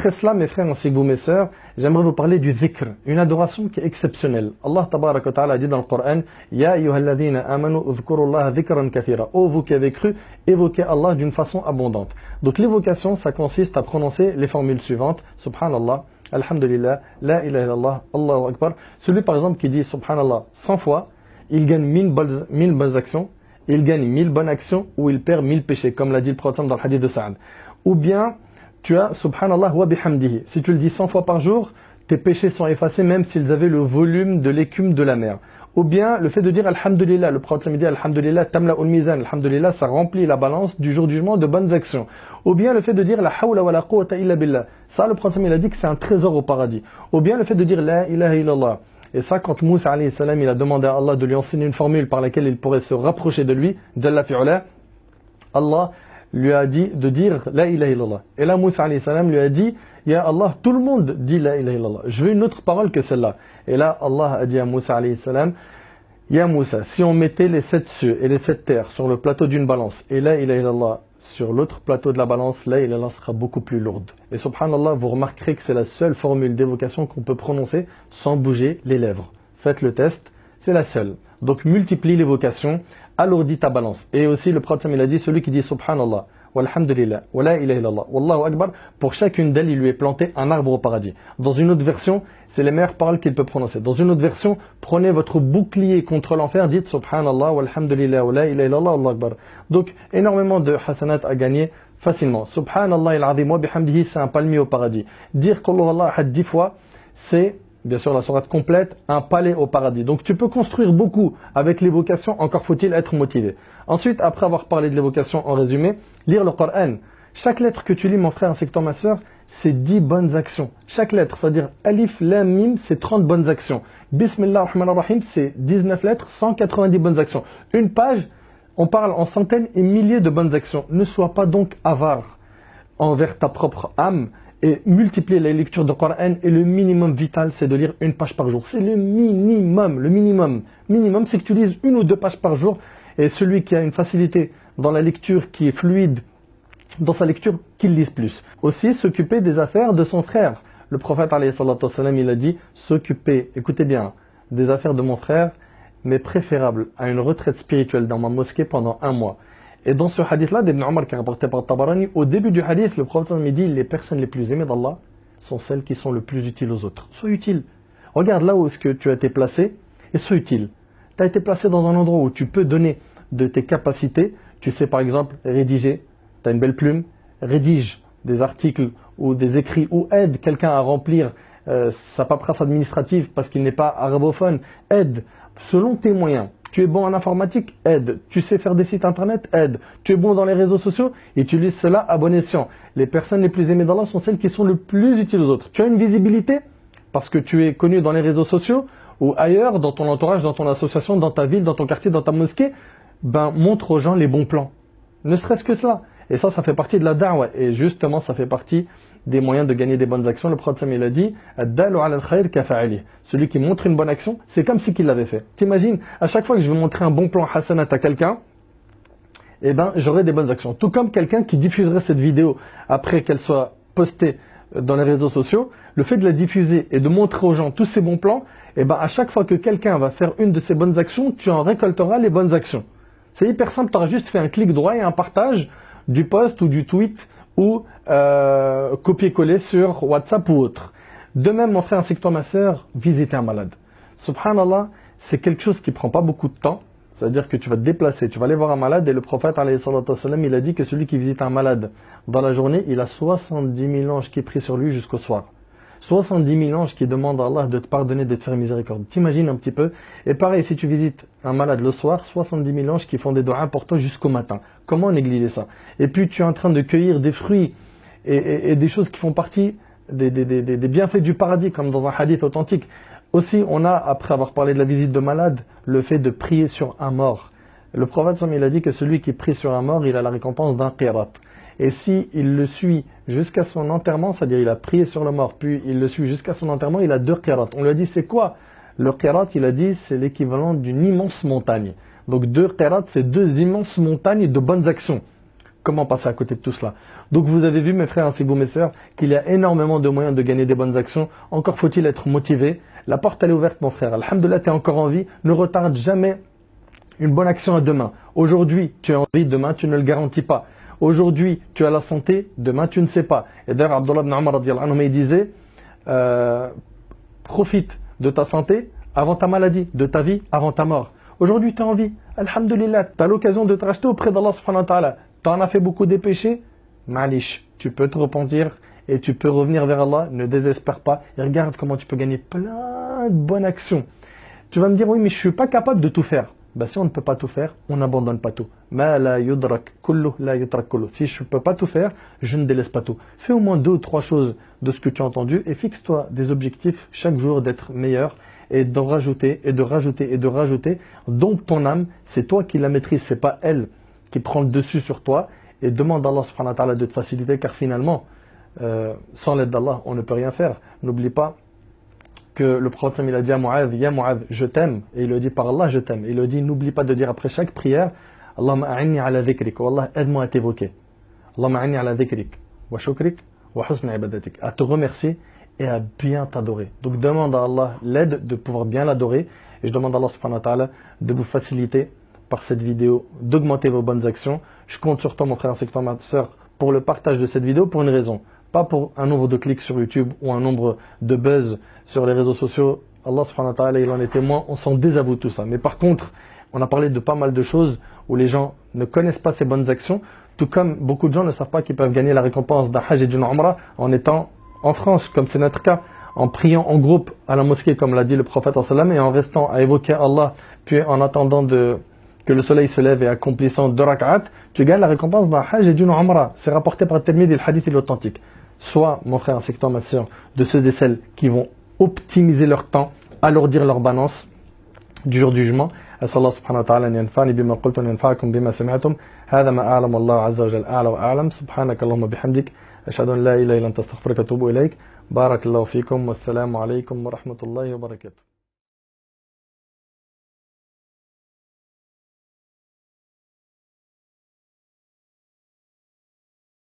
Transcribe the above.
Après cela, mes frères ainsi que vous, mes sœurs, j'aimerais vous parler du dhikr, une adoration qui est exceptionnelle. Allah tabaraka wa ta'ala dit dans le Coran, Ya ayyuhalladhina amanu udhkurullaha dhikran kathira. Ô vous qui avez cru, évoquez Allah d'une façon abondante. Donc l'évocation, ça consiste à prononcer les formules suivantes. Subhanallah, Alhamdulillah, La ilaha illallah, Allahu Akbar. Celui par exemple qui dit Subhanallah 100 fois, il gagne 1000 bonnes actions, il gagne 1000 bonnes actions ou il perd 1000 péchés, comme l'a dit le prophète dans le hadith de Sa'ad. Ou bien, tu as Subhanallah wa bihamdihi. Si tu le dis 100 fois par jour, tes péchés sont effacés même s'ils avaient le volume de l'écume de la mer. Ou bien le fait de dire Alhamdulillah, le prophète me dit Alhamdulillah, tamla'ul mizan, Alhamdulillah, ça remplit la balance du jour du jugement de bonnes actions. Ou bien le fait de dire La hawla wa la quwwata illa billah. Ça, le prophète il a dit que c'est un trésor au paradis. Ou bien le fait de dire La ilaha illallah. Et ça, quand Moussa alayhi salam, il a demandé à Allah de lui enseigner une formule par laquelle il pourrait se rapprocher de lui, Jalla fi'ula, Allah lui a dit de dire La ilaha illallah. Et là, Moussa alayhi salam lui a dit Ya Allah, tout le monde dit La ilaha illallah. Je veux une autre parole que celle-là. Et là, Allah a dit à Moussa alayhi salam Ya Moussa, si on mettait les 7 cieux et les 7 terres sur le plateau d'une balance, et La ilaha illallah sur l'autre plateau de la balance, La ilaha illallah sera beaucoup plus lourde. Et subhanallah, vous remarquerez que c'est la seule formule d'évocation qu'on peut prononcer sans bouger les lèvres. Faites le test, c'est la seule. Donc multiplie l'évocation, alourdis ta balance. Et aussi le prophète il a dit, celui qui dit Subhanallah, walhamdulillah, wa la ilaha illallah, wallahu akbar, pour chacune d'elles il lui est planté un arbre au paradis. Dans une autre version, c'est les meilleures paroles qu'il peut prononcer. Dans une autre version, prenez votre bouclier contre l'enfer, dites Subhanallah, walhamdulillah, wa la ilaha illallah, wallahu akbar. Donc énormément de hasanat à gagner facilement. Subhanallah il-azim wa bihamdihi, c'est un palmier au paradis. Dire Qul huwallahu ahad 10 fois, c'est bien sûr la sourate complète, un palais au paradis. Donc tu peux construire beaucoup avec l'évocation, encore faut-il être motivé. Ensuite, après avoir parlé de l'évocation en résumé, lire le Coran. Chaque lettre que tu lis, mon frère ainsi que toi, ma soeur, c'est 10 bonnes actions. Chaque lettre, c'est-à-dire Alif, Lam, Mim, c'est 30 bonnes actions. Bismillah ar-Rahman ar-Rahim, c'est 19 lettres, 190 bonnes actions. Une page, on parle en centaines et milliers de bonnes actions. Ne sois pas donc avare envers ta propre âme, et multiplier la lecture du Coran, et le minimum vital, c'est de lire une page par jour. C'est le minimum, le minimum. Minimum, c'est que tu lises 1 ou 2 pages par jour, et celui qui a une facilité dans la lecture, qui est fluide dans sa lecture, qu'il lise plus. Aussi, s'occuper des affaires de son frère. Le prophète, alayhi salatu wassalam, il a dit, s'occuper, écoutez bien, des affaires de mon frère, mais préférable à une retraite spirituelle dans ma mosquée pendant 1 mois. Et dans ce hadith-là, d'Ibn Omar qui est rapporté par Tabarani, au début du hadith, le prophète me dit les personnes les plus aimées d'Allah sont celles qui sont le plus utiles aux autres. Sois utile. Regarde là où est-ce que tu as été placé et sois utile. Tu as été placé dans un endroit où tu peux donner de tes capacités. Tu sais par exemple rédiger, tu as une belle plume, rédige des articles ou des écrits ou aide quelqu'un à remplir sa paperasse administrative parce qu'il n'est pas arabophone. Aide selon tes moyens. Tu es bon en informatique, aide. Tu sais faire des sites internet, aide. Tu es bon dans les réseaux sociaux, utilise cela à bon escient. Les personnes les plus aimées d'Allah sont celles qui sont le plus utiles aux autres. Tu as une visibilité parce que tu es connu dans les réseaux sociaux ou ailleurs, dans ton entourage, dans ton association, dans ta ville, dans ton quartier, dans ta mosquée. Ben, montre aux gens les bons plans. Ne serait-ce que cela. Et ça fait partie de la da'wah. Et justement, ça fait partie des moyens de gagner des bonnes actions. Le prophète il a dit Ad-dalu ala al-khayr kafa'ili. Celui qui montre une bonne action, c'est comme si qu'il l'avait fait. T'imagines, à chaque fois que je vais montrer un bon plan hasanat à quelqu'un, eh ben, j'aurai des bonnes actions. Tout comme quelqu'un qui diffuserait cette vidéo après qu'elle soit postée dans les réseaux sociaux, le fait de la diffuser et de montrer aux gens tous ces bons plans, eh ben, à chaque fois que quelqu'un va faire une de ces bonnes actions, tu en récolteras les bonnes actions. C'est hyper simple, tu auras juste fait un clic droit et un partage du post ou du tweet ou copier-coller sur WhatsApp ou autre. De même, mon frère ainsi que toi, ma soeur, visiter un malade. Subhanallah, c'est quelque chose qui prend pas beaucoup de temps. C'est-à-dire que tu vas te déplacer, tu vas aller voir un malade et le prophète, alayhi salatu wassalam, il a dit que celui qui visite un malade dans la journée, il a 70 000 anges qui prient sur lui jusqu'au soir. 70 000 anges qui demandent à Allah de te pardonner, de te faire miséricorde. T'imagines un petit peu. Et pareil, si tu visites un malade le soir, 70 000 anges qui font des doigts importants jusqu'au matin. Comment négliger ça? Et puis tu es en train de cueillir des fruits et des choses qui font partie des bienfaits du paradis, comme dans un hadith authentique. Aussi, on a, après avoir parlé de la visite de malade, le fait de prier sur un mort. Le prophète, il a dit que celui qui prie sur un mort, il a la récompense d'un qirat. Et si il le suit jusqu'à son enterrement, c'est-à-dire il a prié sur le mort, puis il le suit jusqu'à son enterrement, il a 2 qirats. On lui a dit c'est quoi? Le qirat, il a dit c'est l'équivalent d'une immense montagne. Donc 2 qirats, c'est 2 immenses montagnes de bonnes actions. Comment passer à côté de tout cela? Donc vous avez vu mes frères ainsi que vous mes sœurs qu'il y a énormément de moyens de gagner des bonnes actions. Encore faut-il être motivé. La porte elle est ouverte mon frère. Alhamdoulilah, tu es encore en vie. Ne retarde jamais une bonne action à demain. Aujourd'hui tu es en vie, demain tu ne le garantis pas. Aujourd'hui tu as la santé, demain tu ne sais pas. Et d'ailleurs Abdullah ibn Umar radiyallahu anhu il disait profite de ta santé avant ta maladie, de ta vie avant ta mort. Aujourd'hui tu es en vie. Alhamdulillah, tu as l'occasion de te racheter auprès d'Allah subhanahu wa ta'ala. Tu en as fait beaucoup des péchés, malish, tu peux te repentir et tu peux revenir vers Allah, ne désespère pas et regarde comment tu peux gagner plein de bonnes actions. Tu vas me dire, oui mais je ne suis pas capable de tout faire. Ben, si on ne peut pas tout faire, on n'abandonne pas tout. Ma la yudrak kullu la yutrak kullu. Si je ne peux pas tout faire, je ne délaisse pas tout. Fais au moins 2 ou 3 choses de ce que tu as entendu et fixe-toi des objectifs chaque jour d'être meilleur et d'en rajouter et de rajouter et de rajouter. Donc ton âme, c'est toi qui la maîtrise, c'est pas elle qui prend le dessus sur toi. Et demande à Allah subhanahu wa ta'ala de te faciliter car finalement, sans l'aide d'Allah, on ne peut rien faire. N'oublie pas que le prophète il a dit à Mu'adh, Ya Mu'adh, je t'aime. Et il le dit par Allah, je t'aime. Il le dit, n'oublie pas de dire après chaque prière, Allahumma a'inni ala dhikrik. Oh Allah, aide-moi à t'évoquer. Allahumma a'inni ala dhikrik. Wa shukrik. Wa husna ibadatik. À te remercier et à bien t'adorer. Donc demande à Allah l'aide de pouvoir bien l'adorer. Et je demande à Allah subhanahu wa ta'ala de vous faciliter par cette vidéo, d'augmenter vos bonnes actions. Je compte sur toi mon frère ainsi que ma soeur pour le partage de cette vidéo pour une raison. Pas pour un nombre de clics sur YouTube ou un nombre de buzz sur les réseaux sociaux. Allah subhanahu wa ta'ala il en est témoin, on s'en désavoue tout ça. Mais par contre, on a parlé de pas mal de choses où les gens ne connaissent pas ces bonnes actions. Tout comme beaucoup de gens ne savent pas qu'ils peuvent gagner la récompense d'un hajj et d'une umrah en étant en France, comme c'est notre cas, en priant en groupe à la mosquée, comme l'a dit le prophète sallam, et en restant à évoquer Allah, puis en attendant que le soleil se lève et accomplissant 2 rak'at, tu gagnes la récompense d'un hajj et d'une umrah. C'est rapporté par Tirmidhi et le hadith est authentique. Soit, mon frère ainsi que toi, ma soeur, de ceux et celles qui vont optimiser leur temps, alourdir leur balance du jour du jugement. أسأل الله سبحانه وتعالى أن ينفعني بما قلت وأن ينفعكم بما سمعتم هذا ما أعلم والله عز وجل أعلى وأعلم سبحانك اللهم بحمدك أشهد أن لا إله إلا أنت أستغفرك وأتوب إليك بارك الله فيكم والسلام عليكم ورحمة الله وبركاته